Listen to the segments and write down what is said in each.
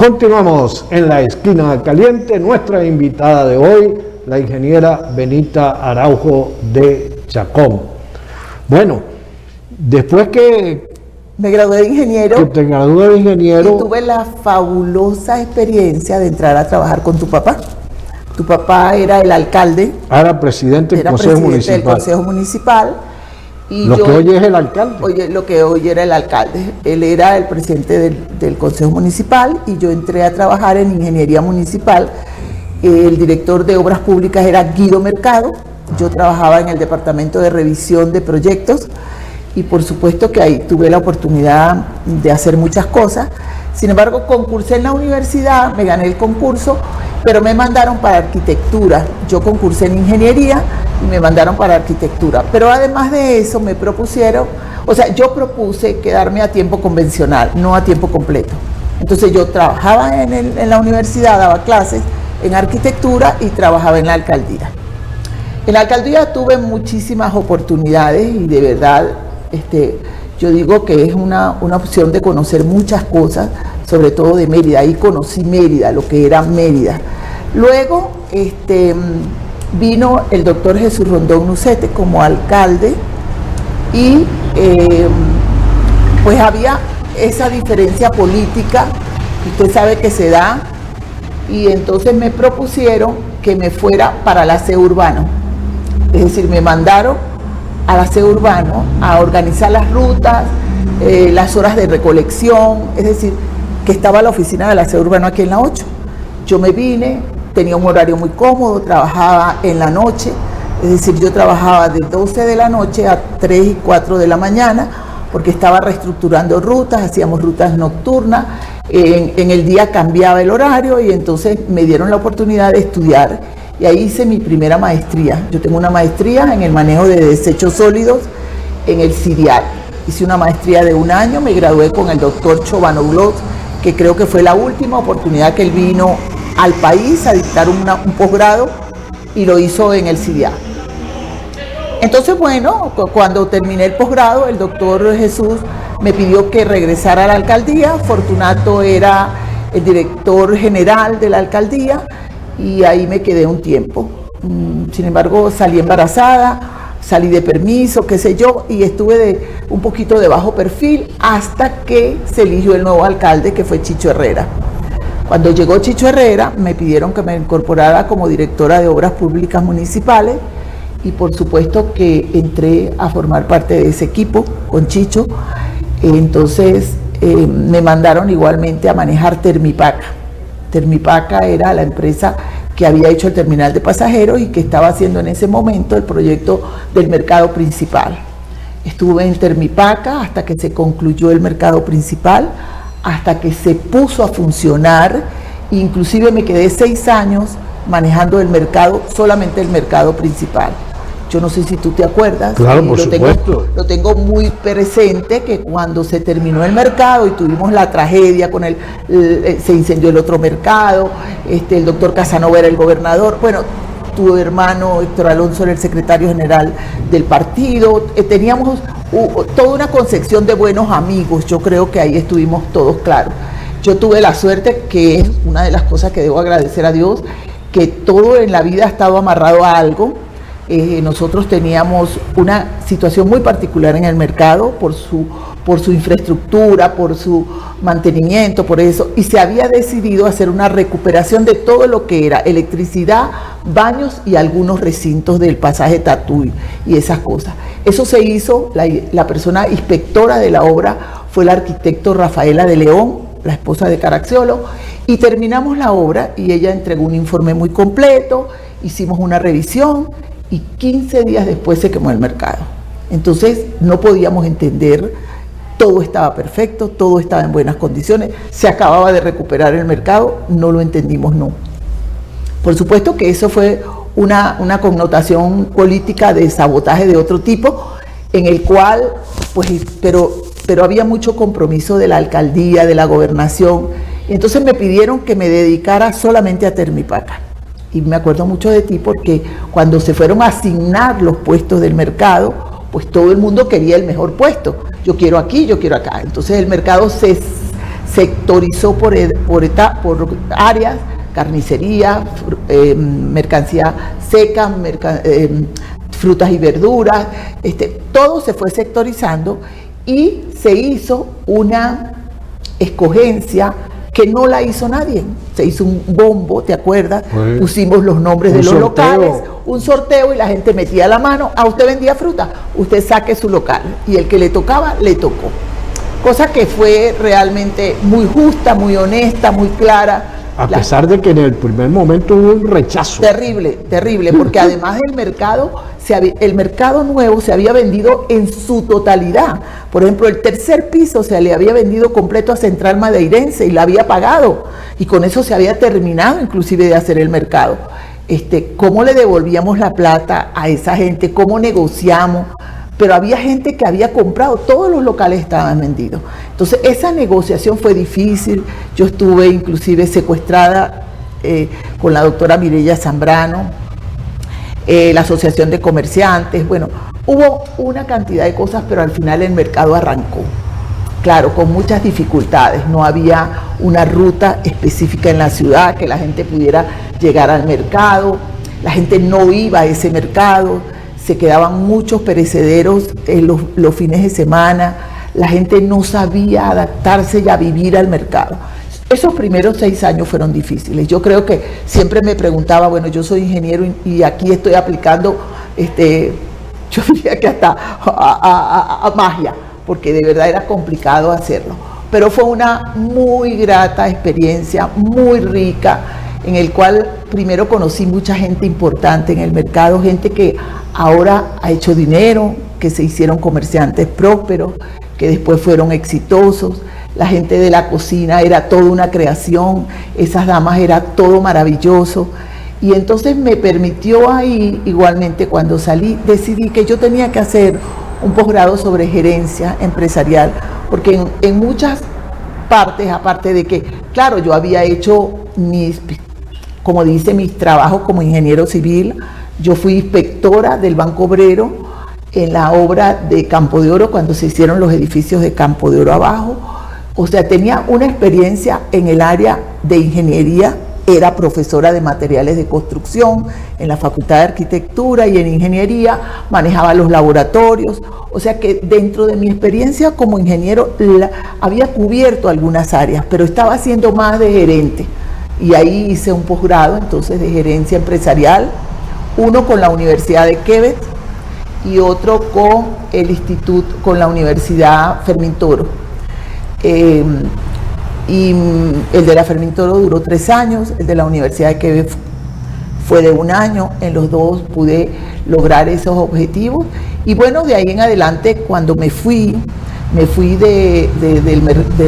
Continuamos en la esquina caliente. Nuestra invitada de hoy, la ingeniera Benita Araujo de Chacón. Bueno, después que me gradué de ingeniero, que te gradué de ingeniero, y tuve la fabulosa experiencia de entrar a trabajar con tu papá. Tu papá era el alcalde. Era presidente del Consejo Municipal. Del Consejo Municipal. Y lo que hoy es el alcalde. Oye, lo que hoy era el alcalde. Él era el presidente del Consejo Municipal y yo entré a trabajar en Ingeniería Municipal. El director de Obras Públicas era Guido Mercado. Yo trabajaba en el Departamento de Revisión de Proyectos y por supuesto que ahí tuve la oportunidad de hacer muchas cosas. Sin embargo, concursé en la universidad, me gané el concurso, pero me mandaron para arquitectura. Yo concursé en ingeniería y me mandaron para arquitectura. Pero además de eso me propusieron, yo propuse quedarme a tiempo convencional, no a tiempo completo. Entonces yo trabajaba en la universidad, daba clases en arquitectura y trabajaba en la alcaldía. En la alcaldía tuve muchísimas oportunidades y de verdad, yo digo que es una opción de conocer muchas cosas, sobre todo de Mérida. Ahí conocí Mérida, lo que era Mérida. Luego vino el doctor Jesús Rondón Nucete como alcalde y pues había esa diferencia política, usted sabe que se da, y entonces me propusieron que me fuera para el aseo urbano. Es decir, me mandaron al aseo urbano a organizar las rutas, las horas de recolección, es decir, que estaba la oficina del aseo urbano aquí en la 8. Yo me vine, tenía un horario muy cómodo, trabajaba en la noche, es decir, yo trabajaba de 12 de la noche a 3 y 4 de la mañana, porque estaba reestructurando rutas, hacíamos rutas nocturnas, en el día cambiaba el horario y entonces me dieron la oportunidad de estudiar y ahí hice mi primera maestría. Yo tengo una maestría en el manejo de desechos sólidos en el CIDIAL. Hice una maestría de 1 año, me gradué con el doctor Chovanoglos, que creo que fue la última oportunidad que él vino al país a dictar un posgrado y lo hizo en el CIDIAL. Entonces, bueno, cuando terminé el posgrado, el doctor Jesús me pidió que regresara a la alcaldía. Fortunato era el director general de la alcaldía y ahí me quedé un tiempo. Sin embargo, salí embarazada, salí de permiso, qué sé yo, y estuve un poquito de bajo perfil hasta que se eligió el nuevo alcalde, que fue Chicho Herrera. Cuando llegó Chicho Herrera, me pidieron que me incorporara como directora de Obras Públicas Municipales y por supuesto que entré a formar parte de ese equipo con Chicho. Entonces me mandaron igualmente a manejar Termipaca. Termipaca era la empresa que había hecho el terminal de pasajeros y que estaba haciendo en ese momento el proyecto del mercado principal. Estuve en Termipaca hasta que se concluyó el mercado principal, hasta que se puso a funcionar, inclusive me quedé 6 años manejando el mercado, solamente el mercado principal. Yo no sé si tú te acuerdas. Claro, por supuesto. Lo tengo muy presente que cuando se terminó el mercado y tuvimos la tragedia con se incendió el otro mercado, el doctor Casanova era el gobernador, bueno, tu hermano Héctor Alonso era el secretario general del partido, teníamos toda una concepción de buenos amigos, yo creo que ahí estuvimos todos claros. Yo tuve la suerte, que es una de las cosas que debo agradecer a Dios, que todo en la vida ha estado amarrado a algo. Nosotros teníamos una situación muy particular en el mercado por su infraestructura, por su mantenimiento, por eso, y se había decidido hacer una recuperación de todo lo que era electricidad, baños y algunos recintos del pasaje Tatuí y esas cosas. Eso se hizo, la persona inspectora de la obra fue el arquitecto Rafaela de León, la esposa de Caracciolo, y terminamos la obra y ella entregó un informe muy completo, hicimos una revisión y 15 días después se quemó el mercado. Entonces no podíamos entender, todo estaba perfecto, todo estaba en buenas condiciones, se acababa de recuperar el mercado, no lo entendimos, no. Por supuesto que eso fue una connotación política de sabotaje de otro tipo, en el cual, pues, pero había mucho compromiso de la alcaldía, de la gobernación, y entonces me pidieron que me dedicara solamente a Termipaca. Y me acuerdo mucho de ti porque cuando se fueron a asignar los puestos del mercado, pues todo el mundo quería el mejor puesto. Yo quiero aquí, yo quiero acá. Entonces el mercado se sectorizó por áreas, carnicería, mercancía seca, frutas y verduras, todo se fue sectorizando y se hizo una escogencia que no la hizo nadie. Se hizo un bombo, ¿te acuerdas? Sí. Pusimos los nombres de los locales, un sorteo y la gente metía la mano. Usted vendía fruta, usted saque su local. Y el que le tocaba, le tocó. Cosa que fue realmente muy justa, muy honesta, muy clara. A pesar de que en el primer momento hubo un rechazo. Terrible, terrible, porque además el mercado nuevo se había vendido en su totalidad. Por ejemplo, el tercer piso se le había vendido completo a Central Madeirense y la había pagado. Y con eso se había terminado inclusive de hacer el mercado. ¿Cómo le devolvíamos la plata a esa gente? ¿Cómo negociamos? Pero había gente que había comprado, todos los locales estaban vendidos. Entonces esa negociación fue difícil. Yo estuve inclusive secuestrada con la doctora Mireya Zambrano, la Asociación de Comerciantes. Bueno, hubo una cantidad de cosas, pero al final el mercado arrancó. Claro, con muchas dificultades. No había una ruta específica en la ciudad que la gente pudiera llegar al mercado. La gente no iba a ese mercado. Se quedaban muchos perecederos en los fines de semana, la gente no sabía adaptarse y a vivir al mercado. Esos primeros 6 años fueron difíciles. Yo creo que siempre me preguntaba, bueno, yo soy ingeniero y aquí estoy aplicando, yo diría que hasta a magia, porque de verdad era complicado hacerlo. Pero fue una muy grata experiencia, muy rica, en el cual primero conocí mucha gente importante en el mercado, gente que ahora ha hecho dinero, que se hicieron comerciantes prósperos, que después fueron exitosos. La gente de la cocina era toda una creación, esas damas era todo maravilloso. Y entonces me permitió ahí, igualmente cuando salí, decidí que yo tenía que hacer un posgrado sobre gerencia empresarial, porque en muchas partes, aparte de que, claro, yo había hecho mis trabajos como ingeniero civil. Yo fui inspectora del Banco Obrero en la obra de Campo de Oro, cuando se hicieron los edificios de Campo de Oro abajo. O sea, tenía una experiencia en el área de ingeniería, era profesora de materiales de construcción en la Facultad de Arquitectura y en ingeniería, manejaba los laboratorios. O sea que dentro de mi experiencia como ingeniero había cubierto algunas áreas, pero estaba haciendo más de gerente. Y ahí hice un posgrado entonces de gerencia empresarial, uno con la Universidad de Quebec y otro con el instituto, con la Universidad Fermín Toro. Y el de la Fermín Toro duró 3 años, el de la Universidad de Quebec fue de 1 año. En los dos pude lograr esos objetivos. Y bueno, de ahí en adelante, cuando me fui de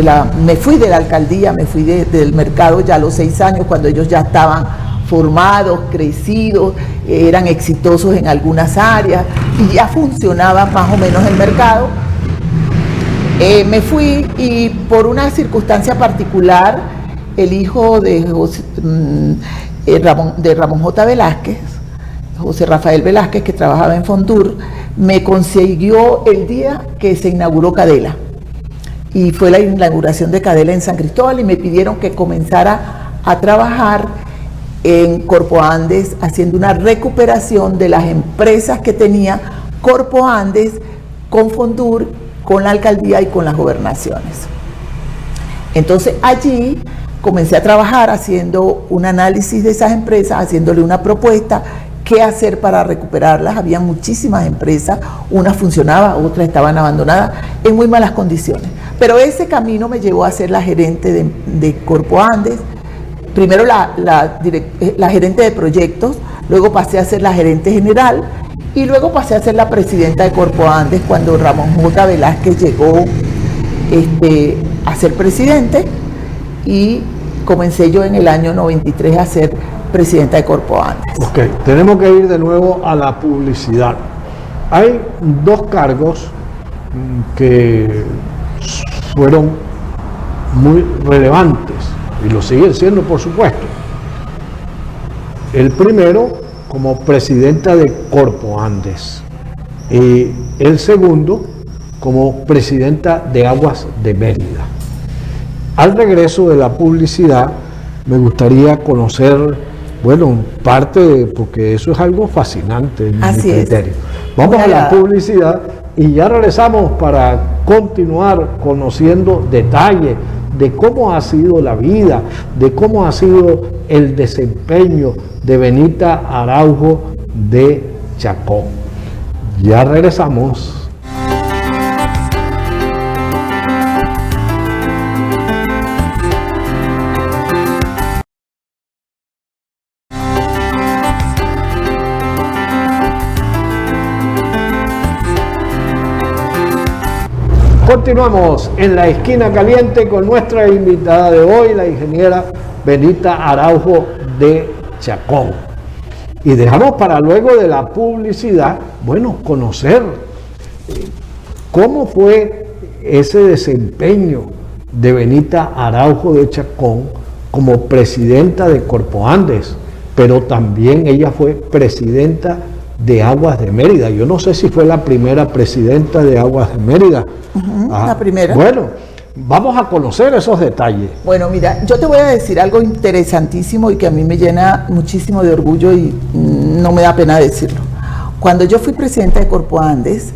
la alcaldía, me fui del mercado ya a los 6 años, cuando ellos ya estaban formados, crecidos, eran exitosos en algunas áreas y ya funcionaba más o menos el mercado. Me fui y por una circunstancia particular, el hijo de Ramón J. Velázquez, José Rafael Velázquez, que trabajaba en Fondur, me consiguió el día que se inauguró Cadela. Y fue la inauguración de Cadela en San Cristóbal y me pidieron que comenzara a trabajar en Corpo Andes, haciendo una recuperación de las empresas que tenía Corpo Andes con Fondur, con la alcaldía y con las gobernaciones. Entonces allí comencé a trabajar haciendo un análisis de esas empresas, haciéndole una propuesta, qué hacer para recuperarlas. Había muchísimas empresas, unas funcionaban, otras estaban abandonadas en muy malas condiciones. Pero ese camino me llevó a ser la gerente de Corpo Andes, primero la gerente de proyectos, luego pasé a ser la gerente general y luego pasé a ser la presidenta de Corpo Andes cuando Ramón J. Velázquez llegó a ser presidente, y comencé yo en el año 93 a ser presidenta de Corpo Andes. Ok, tenemos que ir de nuevo a la publicidad. Hay 2 cargos que fueron muy relevantes y lo siguen siendo, por supuesto. El primero, como presidenta de Corpo Andes, y el segundo, como presidenta de Aguas de Mérida. al regreso de la publicidad, me gustaría conocer, bueno, porque eso es algo fascinante en mi criterio. Vamos a la publicidad y ya regresamos para continuar conociendo detalles de cómo ha sido la vida, de cómo ha sido el desempeño de Benita Araujo de Chacón. Ya regresamos. Continuamos en la esquina caliente con nuestra invitada de hoy, la ingeniera Benita Araujo de Chacón. Y dejamos para luego de la publicidad, bueno, conocer cómo fue ese desempeño de Benita Araujo de Chacón como presidenta de Corpoandes, pero también ella fue presidenta de Aguas de Mérida. Yo no sé si fue la primera presidenta de Aguas de Mérida. La primera. Bueno, vamos a conocer esos detalles. Bueno, mira, yo te voy a decir algo interesantísimo y que a mí me llena muchísimo de orgullo y no me da pena decirlo. Cuando yo fui presidenta de Corpoandes,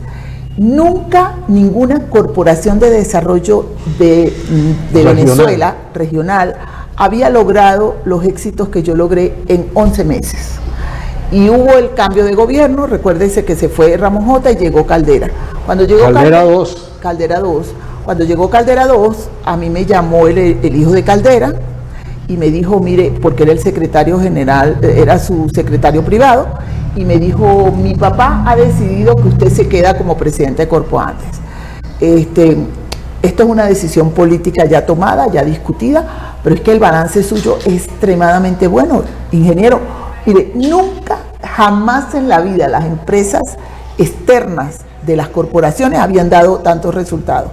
nunca ninguna corporación de desarrollo de Venezuela regional había logrado los éxitos que yo logré en 11 meses. Y hubo el cambio de gobierno, recuérdese que se fue Ramón J. y llegó Caldera. Cuando llegó Caldera II. Caldera II. Cuando llegó Caldera II, a mí me llamó el hijo de Caldera y me dijo, mire, porque era el secretario general, era su secretario privado, y me dijo, mi papá ha decidido que usted se queda como presidente de Corpoandes. Esto es una decisión política ya tomada, ya discutida, pero es que el balance suyo es extremadamente bueno, ingeniero. Mire, nunca, jamás en la vida las empresas externas de las corporaciones habían dado tantos resultados.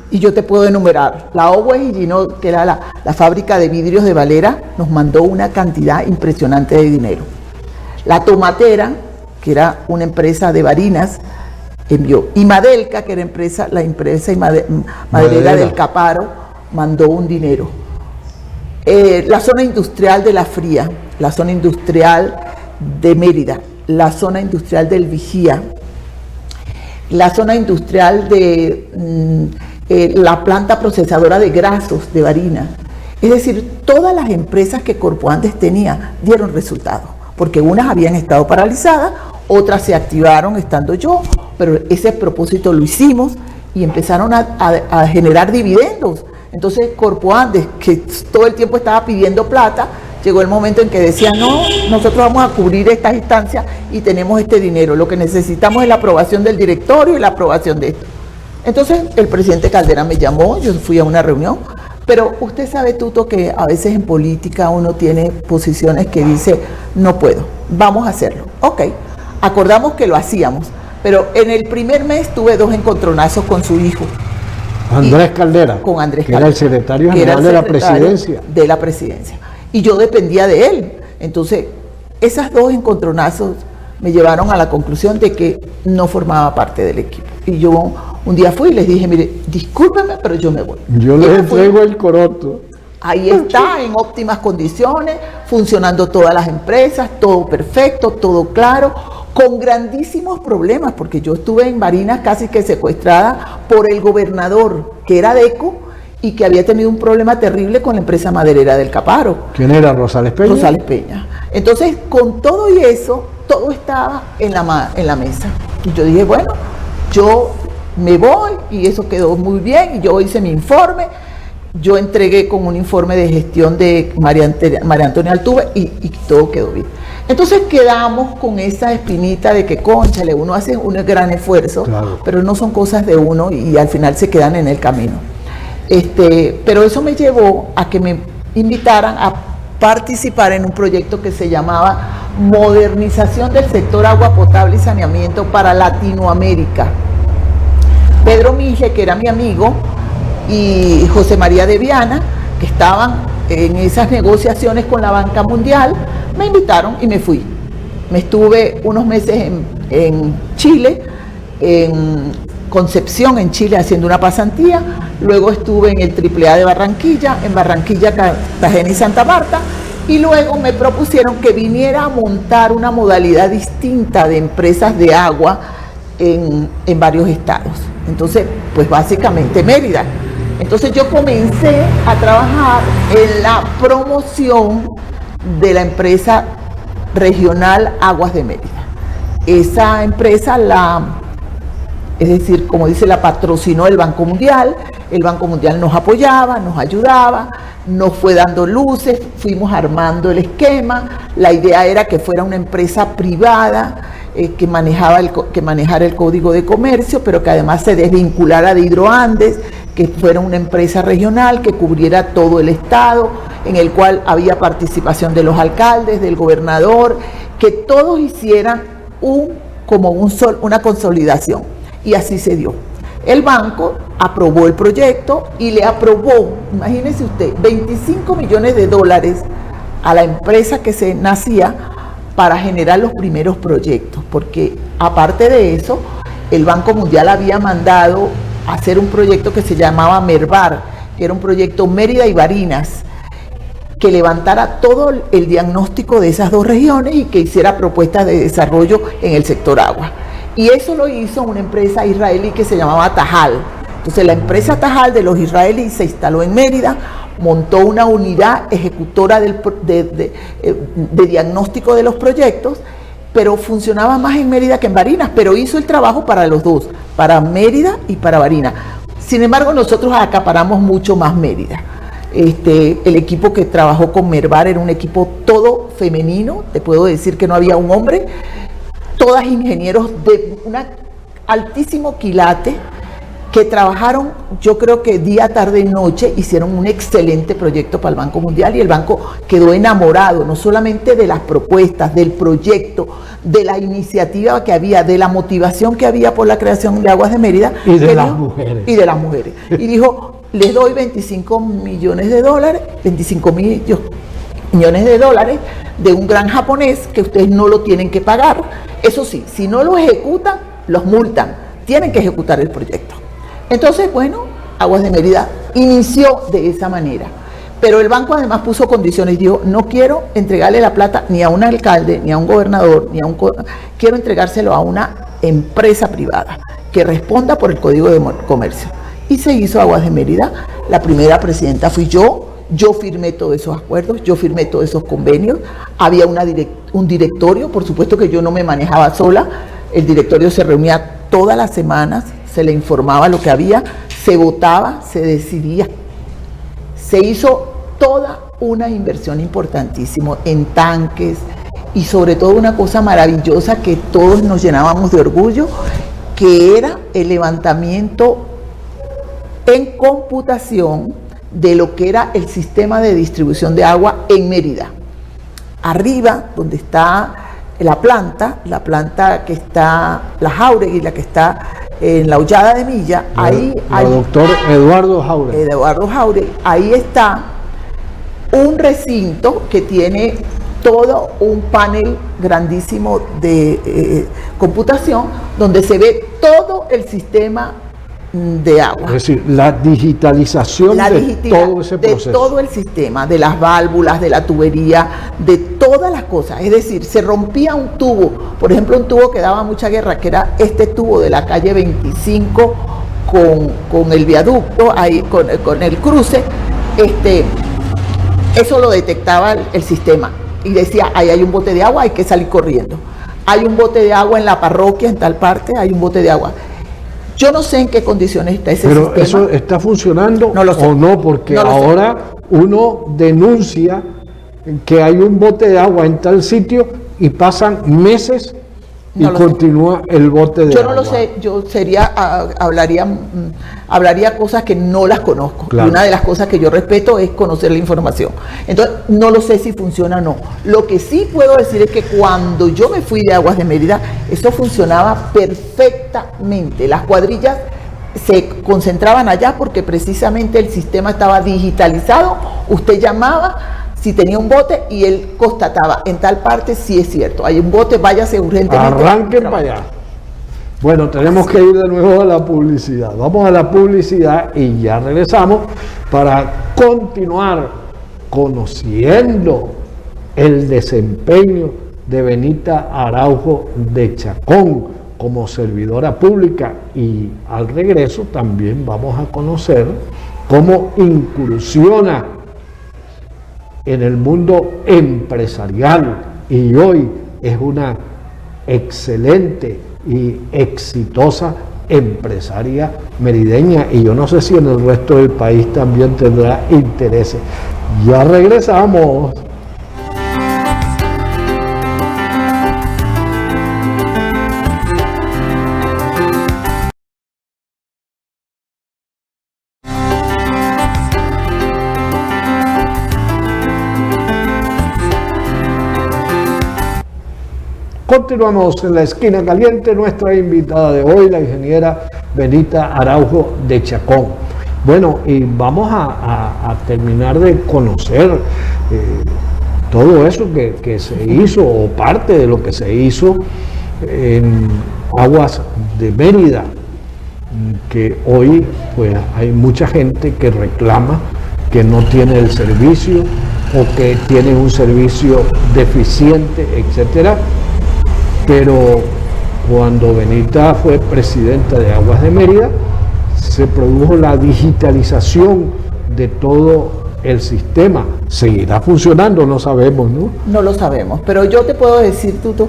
Y yo te puedo enumerar. La Always y Gino, que era la fábrica de vidrios de Valera, nos mandó una cantidad impresionante de dinero. La Tomatera, que era una empresa de Barinas, envió. Y Madelca, que era la empresa maderera del Caparo, mandó un dinero. La zona industrial de La Fría, la zona industrial de Mérida, la zona industrial del Vigía, la zona industrial de la planta procesadora de grasos de Barinas. Es decir, todas las empresas que Corpoandes tenía dieron resultados, porque unas habían estado paralizadas, otras se activaron estando yo, pero ese propósito lo hicimos y empezaron a generar dividendos. Entonces Corpoandes, que todo el tiempo estaba pidiendo plata, llegó el momento en que decía, no, nosotros vamos a cubrir estas instancias y tenemos este dinero. Lo que necesitamos es la aprobación del directorio y la aprobación de esto. Entonces el presidente Caldera me llamó, yo fui a una reunión, pero usted sabe, Tuto, que a veces en política uno tiene posiciones que dice, no puedo, vamos a hacerlo. Ok, acordamos que lo hacíamos, pero en el primer mes tuve 2 encontronazos con su hijo. Andrés Caldera, con Andrés que era el secretario general de la presidencia. De la presidencia. Y yo dependía de él. Entonces, esos 2 encontronazos me llevaron a la conclusión de que no formaba parte del equipo. Y yo un día fui y les dije, mire, discúlpenme, pero yo me voy. Yo les entrego el coroto. Ahí está, en óptimas condiciones, funcionando todas las empresas, todo perfecto, todo claro, con grandísimos problemas, porque yo estuve en Barinas casi que secuestrada por el gobernador, que era Deco, y que había tenido un problema terrible con la empresa maderera del Caparo. ¿Quién era? ¿Rosales Peña? Rosales Peña. Entonces, con todo y eso, todo estaba en la mesa. Y yo dije, bueno, yo me voy, y eso quedó muy bien, y yo hice mi informe. Yo entregué con un informe de gestión de María Antonia Altuve y todo quedó bien. Entonces quedamos con esa espinita de que, cónchale, uno hace un gran esfuerzo, claro, pero no son cosas de uno y al final se quedan en el camino. Pero eso me llevó a que me invitaran a participar en un proyecto que se llamaba Modernización del Sector Agua Potable y Saneamiento para Latinoamérica. Pedro Mije, que era mi amigo, y José María de Viana, que estaban en esas negociaciones con la Banca Mundial, me invitaron y me fui. Me estuve unos meses en Chile, Concepción, en Chile, haciendo una pasantía. Luego estuve en el AAA de Barranquilla, en Barranquilla, Cartagena y Santa Marta. Y luego me propusieron que viniera a montar una modalidad distinta de empresas de agua en varios estados. Entonces, pues básicamente Mérida. Entonces yo comencé a trabajar en la promoción de la empresa regional Aguas de Mérida. Esa empresa es decir, como dice, la patrocinó el Banco Mundial. El Banco Mundial nos apoyaba, nos ayudaba, nos fue dando luces, fuimos armando el esquema. La idea era que fuera una empresa privada que manejara el Código de Comercio, pero que además se desvinculara de Hidroandes, que fuera una empresa regional que cubriera todo el estado, en el cual había participación de los alcaldes, del gobernador, que todos hicieran una consolidación. Y así se dio. El banco aprobó el proyecto y le aprobó, imagínese usted, $25 millones a la empresa que se nacía para generar los primeros proyectos, porque aparte de eso, el Banco Mundial había mandado hacer un proyecto que se llamaba MERVAR, que era un proyecto Mérida y Barinas, que levantara todo el diagnóstico de esas dos regiones y que hiciera propuestas de desarrollo en el sector agua. Y eso lo hizo una empresa israelí que se llamaba Tajal. Entonces la empresa Tajal de los israelíes se instaló en Mérida, montó una unidad ejecutora de diagnóstico de los proyectos, pero funcionaba más en Mérida que en Barinas, pero hizo el trabajo para los dos, para Mérida y para Barinas. Sin embargo, nosotros acaparamos mucho más Mérida. El equipo que trabajó con Mervar era un equipo todo femenino, te puedo decir que no había un hombre, todas ingenieros de un altísimo quilate, que trabajaron, yo creo que día, tarde y noche, hicieron un excelente proyecto para el Banco Mundial, y el banco quedó enamorado no solamente de las propuestas, del proyecto, de la iniciativa que había, de la motivación que había por la creación de Aguas de Mérida. Y de las mujeres. Y de las mujeres. Y dijo, les doy $25 millones, $25 millones de un gran japonés que ustedes no lo tienen que pagar. Eso sí, si no lo ejecutan, los multan. Tienen que ejecutar el proyecto. Entonces, bueno, Aguas de Mérida inició de esa manera. Pero el banco además puso condiciones. Dijo, no quiero entregarle la plata ni a un alcalde, ni a un gobernador, quiero entregárselo a una empresa privada que responda por el Código de Comercio. Y se hizo Aguas de Mérida. La primera presidenta fui yo. Yo firmé todos esos acuerdos, yo firmé todos esos convenios. Había un directorio, por supuesto que yo no me manejaba sola. El directorio se reunía todas las semanas, se le informaba lo que había, se votaba, se decidía. Se hizo toda una inversión importantísima en tanques y sobre todo una cosa maravillosa que todos nos llenábamos de orgullo, que era el levantamiento en computación de lo que era el sistema de distribución de agua en Mérida. Arriba, donde está la planta que está, la Jáuregui, la que está en la Hollada de Milla, ahí hay... doctor Eduardo Jáuregui. Eduardo Jáuregui, ahí está un recinto que tiene todo un panel grandísimo de computación, donde se ve todo el sistema de agua. Es decir, la digitalización de todo ese proceso. De todo el sistema, de las válvulas, de la tubería, de todas las cosas. Es decir, se rompía un tubo, por ejemplo, un tubo que daba mucha guerra, que era este tubo de la calle 25 con el viaducto, ahí con el cruce, eso lo detectaba el sistema y decía, ahí hay un bote de agua, hay que salir corriendo. Hay un bote de agua en la parroquia, en tal parte, hay un bote de agua. Yo no sé en qué condiciones está ese sistema. Pero eso está funcionando o no, porque ahora uno denuncia que hay un bote de agua en tal sitio y pasan meses y continúa el bote de agua. Yo no lo sé, yo hablaría cosas que no las conozco. Claro. Y una de las cosas que yo respeto es conocer la información. Entonces, no lo sé si funciona o no. Lo que sí puedo decir es que cuando yo me fui de Aguas de Mérida, eso funcionaba perfectamente. Las cuadrillas se concentraban allá porque precisamente el sistema estaba digitalizado. Usted llamaba si tenía un bote y él constataba, en tal parte sí es cierto, hay un bote, váyase urgentemente. Arranquen para allá. Bueno, tenemos que ir de nuevo a la publicidad. Vamos a la publicidad y ya regresamos para continuar conociendo el desempeño de Benita Araujo de Chacón como servidora pública, y al regreso también vamos a conocer cómo incursiona en el mundo empresarial y hoy es una excelente y exitosa empresaria merideña, y yo no sé si en el resto del país también tendrá intereses. Ya regresamos. Continuamos en la esquina caliente. Nuestra invitada de hoy, la ingeniera Benita Araujo de Chacón. Bueno, y vamos a terminar de conocer todo eso que se hizo, o parte de lo que se hizo en Aguas de Mérida, que hoy pues hay mucha gente que reclama que no tiene el servicio o que tiene un servicio deficiente, etcétera. Pero cuando Benita fue presidenta de Aguas de Mérida, se produjo la digitalización de todo el sistema. ¿Seguirá funcionando? No sabemos, ¿no? No lo sabemos, pero yo te puedo decir, Tuto,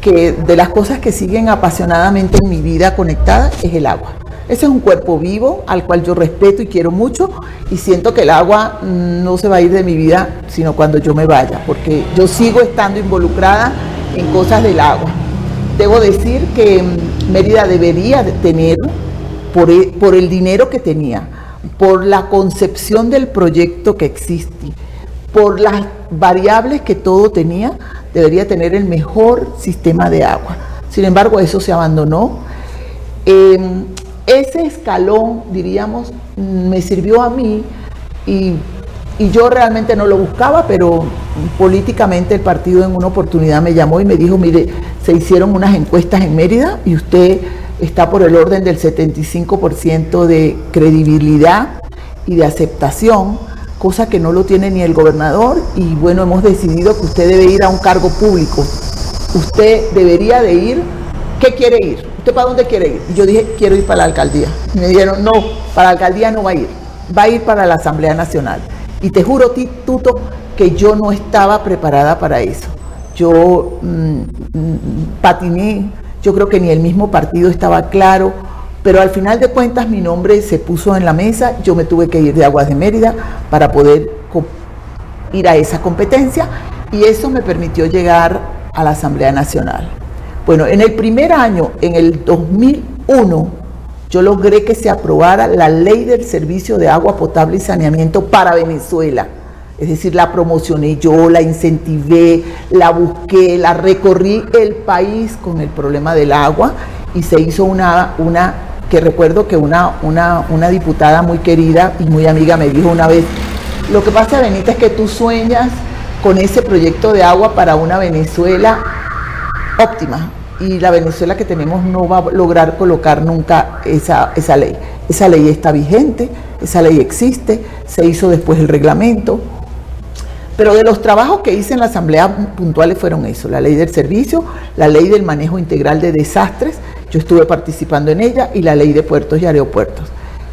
que de las cosas que siguen apasionadamente en mi vida conectada es el agua. Ese es un cuerpo vivo al cual yo respeto y quiero mucho, y siento que el agua no se va a ir de mi vida sino cuando yo me vaya, porque yo sigo estando involucrada en cosas del agua. Debo decir que Mérida debería de tener, por el dinero que tenía, por la concepción del proyecto que existe, por las variables que todo tenía, debería tener el mejor sistema de agua. Sin embargo, eso se abandonó. Ese escalón, diríamos, me sirvió a mí, y yo realmente no lo buscaba, pero políticamente el partido en una oportunidad me llamó y me dijo: mire, se hicieron unas encuestas en Mérida y usted está por el orden del 75% de credibilidad y de aceptación, cosa que no lo tiene ni el gobernador, y bueno, hemos decidido que usted debe ir a un cargo público. Usted debería de ir. ¿Qué quiere ir? ¿Usted para dónde quiere ir? Y yo dije: quiero ir para la alcaldía. Y me dijeron: no, para la alcaldía no va a ir para la Asamblea Nacional. Y te juro, Tuto, que yo no estaba preparada para eso. Yo patiné, yo creo que ni el mismo partido estaba claro, pero al final de cuentas mi nombre se puso en la mesa. Yo me tuve que ir de Aguas de Mérida para poder ir a esa competencia, y eso me permitió llegar a la Asamblea Nacional. Bueno, en el primer año, en el 2001, yo logré que se aprobara la Ley del Servicio de Agua Potable y Saneamiento para Venezuela. Es decir, la promocioné yo, la incentivé, la busqué, la recorrí el país con el problema del agua, y se hizo una que recuerdo que una diputada muy querida y muy amiga me dijo una vez: lo que pasa, Benita, es que tú sueñas con ese proyecto de agua para una Venezuela óptima, y la Venezuela que tenemos no va a lograr colocar nunca esa ley. Esa ley está vigente, esa ley existe, se hizo después el reglamento. Pero de los trabajos que hice en la asamblea puntuales fueron eso: la ley del servicio, la ley del manejo integral de desastres, yo estuve participando en ella, y la ley de puertos y aeropuertos.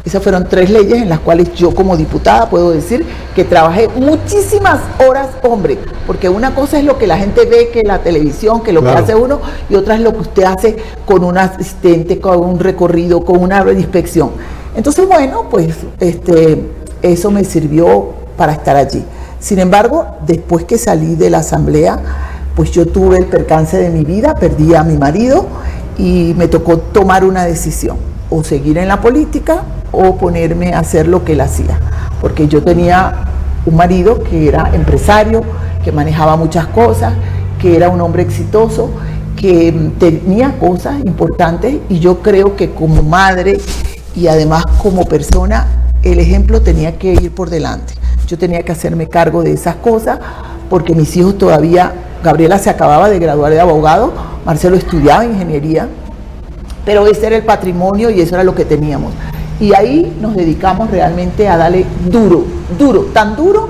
Esas fueron 3 leyes en las cuales yo, como diputada, puedo decir que trabajé muchísimas horas, hombre, porque una cosa es lo que la gente ve, que la televisión, que lo que hace uno, y otra es lo que usted hace con un asistente, con un recorrido, con una inspección. Entonces, bueno, pues eso me sirvió para estar allí. Sin embargo, después que salí de la asamblea, pues yo tuve el percance de mi vida, perdí a mi marido y me tocó tomar una decisión: o seguir en la política o ponerme a hacer lo que él hacía, porque yo tenía un marido que era empresario, que manejaba muchas cosas, que era un hombre exitoso, que tenía cosas importantes, y yo creo que como madre y además como persona, el ejemplo tenía que ir por delante. Yo tenía que hacerme cargo de esas cosas, porque mis hijos todavía, Gabriela se acababa de graduar de abogado, Marcelo estudiaba ingeniería, pero ese era el patrimonio y eso era lo que teníamos. Y ahí nos dedicamos realmente a darle duro, tan duro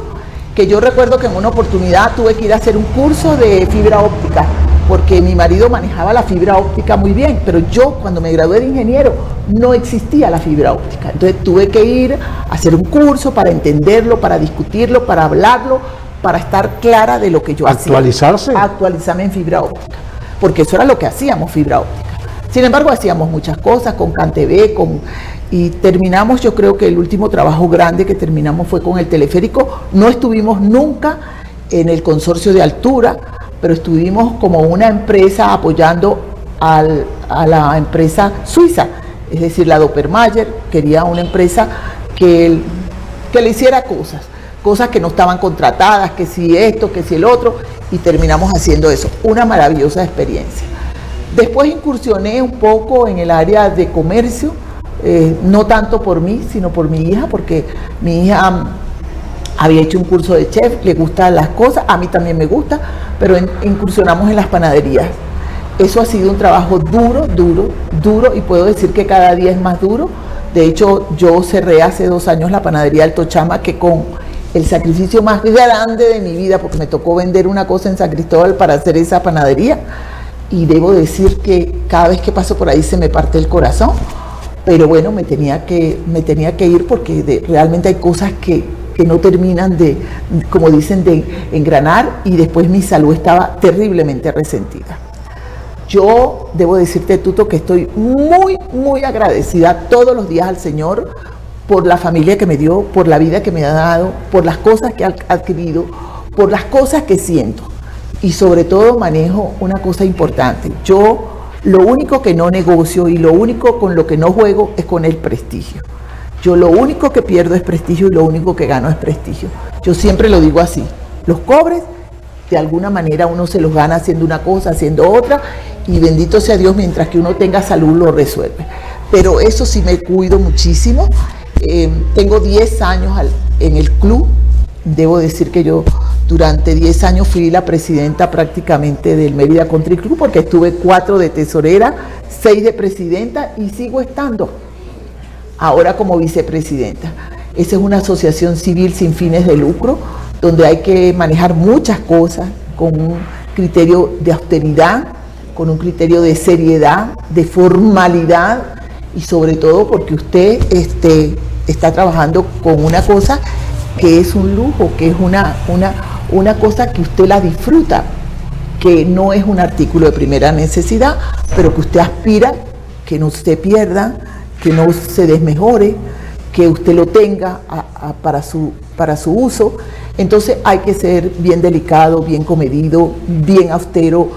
que yo recuerdo que en una oportunidad tuve que ir a hacer un curso de fibra óptica, porque mi marido manejaba la fibra óptica muy bien, pero yo cuando me gradué de ingeniero no existía la fibra óptica. Entonces tuve que ir a hacer un curso para entenderlo, para discutirlo, para hablarlo, para estar clara de lo que yo ¿Actualizarse? hacía. Actualizarme en fibra óptica, porque eso era lo que hacíamos, fibra óptica. Sin embargo, hacíamos muchas cosas con CanTV, y terminamos, yo creo que el último trabajo grande que terminamos fue con el teleférico. No estuvimos nunca en el consorcio de altura, pero estuvimos como una empresa apoyando a la empresa suiza, es decir, la Doppelmayr quería una empresa que le hiciera cosas que no estaban contratadas, que si esto, que si el otro, y terminamos haciendo eso, una maravillosa experiencia. Después incursioné un poco en el área de comercio, no tanto por mí, sino por mi hija, porque mi hija había hecho un curso de chef, le gustan las cosas, a mí también me gusta, pero incursionamos en las panaderías. Eso ha sido un trabajo duro, y puedo decir que cada día es más duro. De hecho, yo cerré hace 2 años la panadería del Tochama, que con el sacrificio más grande de mi vida, porque me tocó vender una cosa en San Cristóbal para hacer esa panadería, y debo decir que cada vez que paso por ahí se me parte el corazón, pero bueno, me tenía que ir porque realmente hay cosas que no terminan de, como dicen, de engranar, y después mi salud estaba terriblemente resentida. Yo debo decirte, Tuto, que estoy muy agradecida todos los días al Señor por la familia que me dio, por la vida que me ha dado, por las cosas que he adquirido, por las cosas que siento, y sobre todo manejo una cosa importante. Yo lo único que no negocio y lo único con lo que no juego es con el prestigio. Yo lo único que pierdo es prestigio y lo único que gano es prestigio. Yo siempre lo digo así, los cobres de alguna manera uno se los gana haciendo una cosa, haciendo otra, y bendito sea Dios, mientras que uno tenga salud lo resuelve. Pero eso sí me cuido muchísimo. Tengo 10 años en el club. Debo decir que yo durante 10 años fui la presidenta prácticamente del Mérida Country Club, porque estuve 4 de tesorera, 6 de presidenta y sigo estando ahora como vicepresidenta. Esa es una asociación civil sin fines de lucro, donde hay que manejar muchas cosas con un criterio de austeridad, con un criterio de seriedad, de formalidad, y sobre todo porque usted está trabajando con una cosa que es un lujo, que es una cosa que usted la disfruta, que no es un artículo de primera necesidad, pero que usted aspira que no se pierda, que no se desmejore, que usted lo tenga para su uso. Entonces hay que ser bien delicado, bien comedido, bien austero,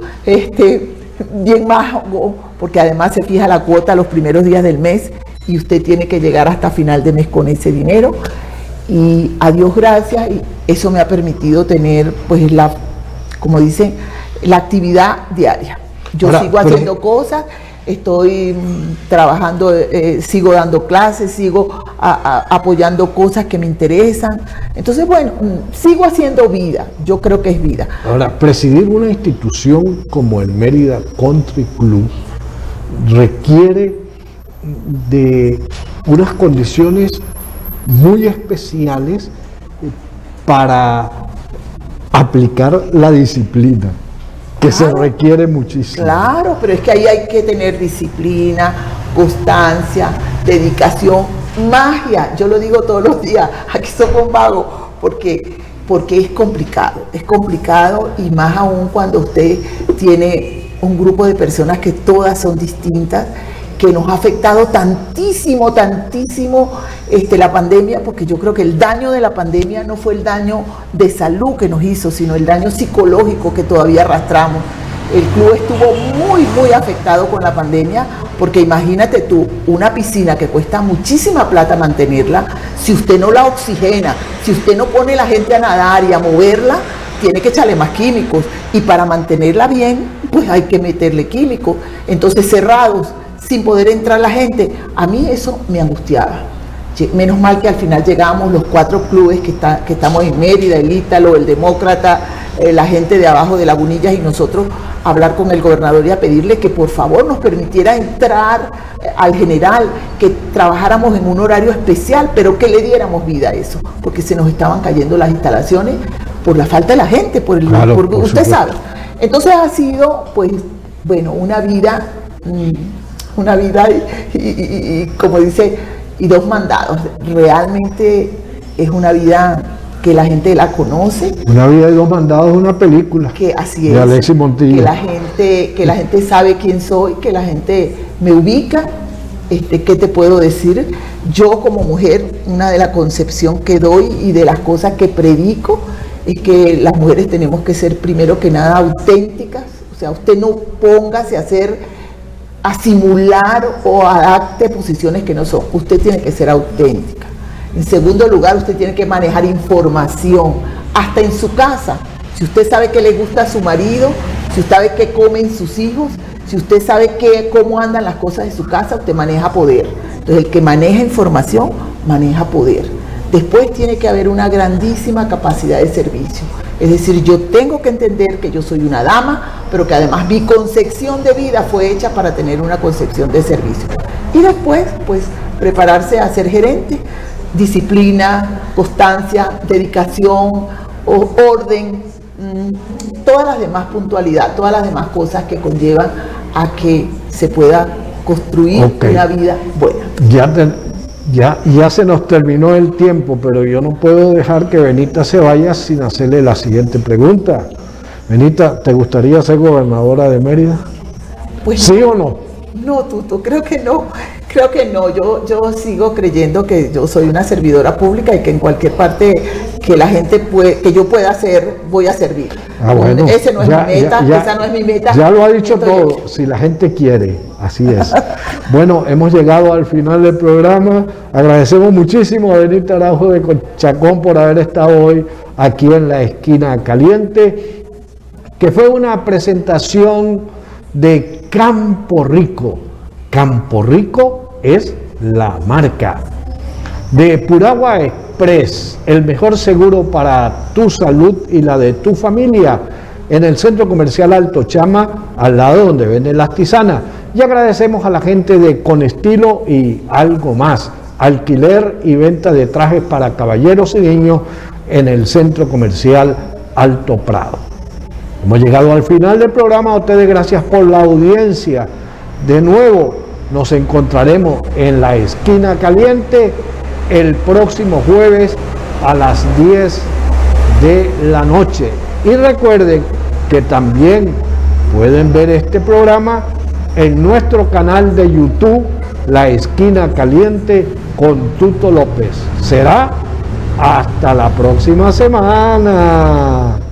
bien mago, porque además se fija la cuota los primeros días del mes y usted tiene que llegar hasta final de mes con ese dinero. Y a Dios gracias, y eso me ha permitido tener, pues, como dicen, la actividad diaria. Yo sigo haciendo cosas, estoy trabajando, sigo dando clases, sigo apoyando cosas que me interesan. Entonces, bueno, sigo haciendo vida, yo creo que es vida. Ahora, presidir una institución como el Mérida Country Club requiere de unas condiciones muy especiales para aplicar la disciplina, que se requiere muchísimo. Claro, pero es que ahí hay que tener disciplina, constancia, dedicación, magia. Yo lo digo todos los días, aquí somos vagos, porque es complicado, y más aún cuando usted tiene un grupo de personas que todas son distintas, que nos ha afectado tantísimo la pandemia, porque yo creo que el daño de la pandemia no fue el daño de salud que nos hizo, sino el daño psicológico que todavía arrastramos. El club estuvo muy afectado con la pandemia, porque imagínate tú, una piscina que cuesta muchísima plata mantenerla, si usted no la oxigena, si usted no pone a la gente a nadar y a moverla, tiene que echarle más químicos, y para mantenerla bien, pues hay que meterle químicos. Entonces, cerrados, sin poder entrar la gente, a mí eso me angustiaba. Menos mal que al final llegamos los 4 clubes que estamos en Mérida, el Ítalo, el Demócrata, la gente de abajo de Lagunillas y nosotros, hablar con el gobernador y a pedirle que por favor nos permitiera entrar al general, que trabajáramos en un horario especial, pero que le diéramos vida a eso, porque se nos estaban cayendo las instalaciones por la falta de la gente, por usted sabe. Entonces ha sido, pues, bueno, una vida y como dice, y 2 mandados. Realmente es una vida que la gente la conoce. Una vida y 2 mandados es una película. Que así es. De Alexis Montilla. Que la gente sabe quién soy, que la gente me ubica. ¿Qué te puedo decir? Yo como mujer, una de la concepción que doy y de las cosas que predico es que las mujeres tenemos que ser primero que nada auténticas. O sea, usted no póngase a simular o adapte posiciones que no son. Usted tiene que ser auténtica. En segundo lugar, usted tiene que manejar información, hasta en su casa. Si usted sabe qué le gusta a su marido, si usted sabe qué comen sus hijos, si usted sabe cómo andan las cosas de su casa, usted maneja poder. Entonces, el que maneja información, maneja poder. Después tiene que haber una grandísima capacidad de servicio. Es decir, yo tengo que entender que yo soy una dama, pero que además mi concepción de vida fue hecha para tener una concepción de servicio. Y después, pues, prepararse a ser gerente. Disciplina, constancia, dedicación, orden, todas las demás puntualidad, todas las demás cosas que conllevan a que se pueda construir una vida buena. Ya se nos terminó el tiempo, pero yo no puedo dejar que Benita se vaya sin hacerle la siguiente pregunta. Benita, ¿te gustaría ser gobernadora de Mérida? Pues ¿sí o no? No, Tuto, creo que no. Yo sigo creyendo que yo soy una servidora pública y que en cualquier parte que la gente que yo pueda hacer, voy a servir. Bueno, esa no es mi meta. Ya lo ha dicho todo, si la gente quiere, así es. Bueno, hemos llegado al final del programa. Agradecemos muchísimo a Benita Araujo de Chacón por haber estado hoy aquí en la Esquina Caliente, que fue una presentación de Campo Rico. Campo Rico es la marca de Puragua Express, el mejor seguro para tu salud y la de tu familia, en el Centro Comercial Alto Chama, al lado donde venden las tisanas. Y agradecemos a la gente de Con Estilo y Algo Más, alquiler y venta de trajes para caballeros y niños en el Centro Comercial Alto Prado. Hemos llegado al final del programa. A ustedes gracias por la audiencia. De nuevo nos encontraremos en la Esquina Caliente el próximo jueves a las 10 de la noche. Y recuerden que también pueden ver este programa en nuestro canal de YouTube, La Esquina Caliente con Tuto López. Será hasta la próxima semana.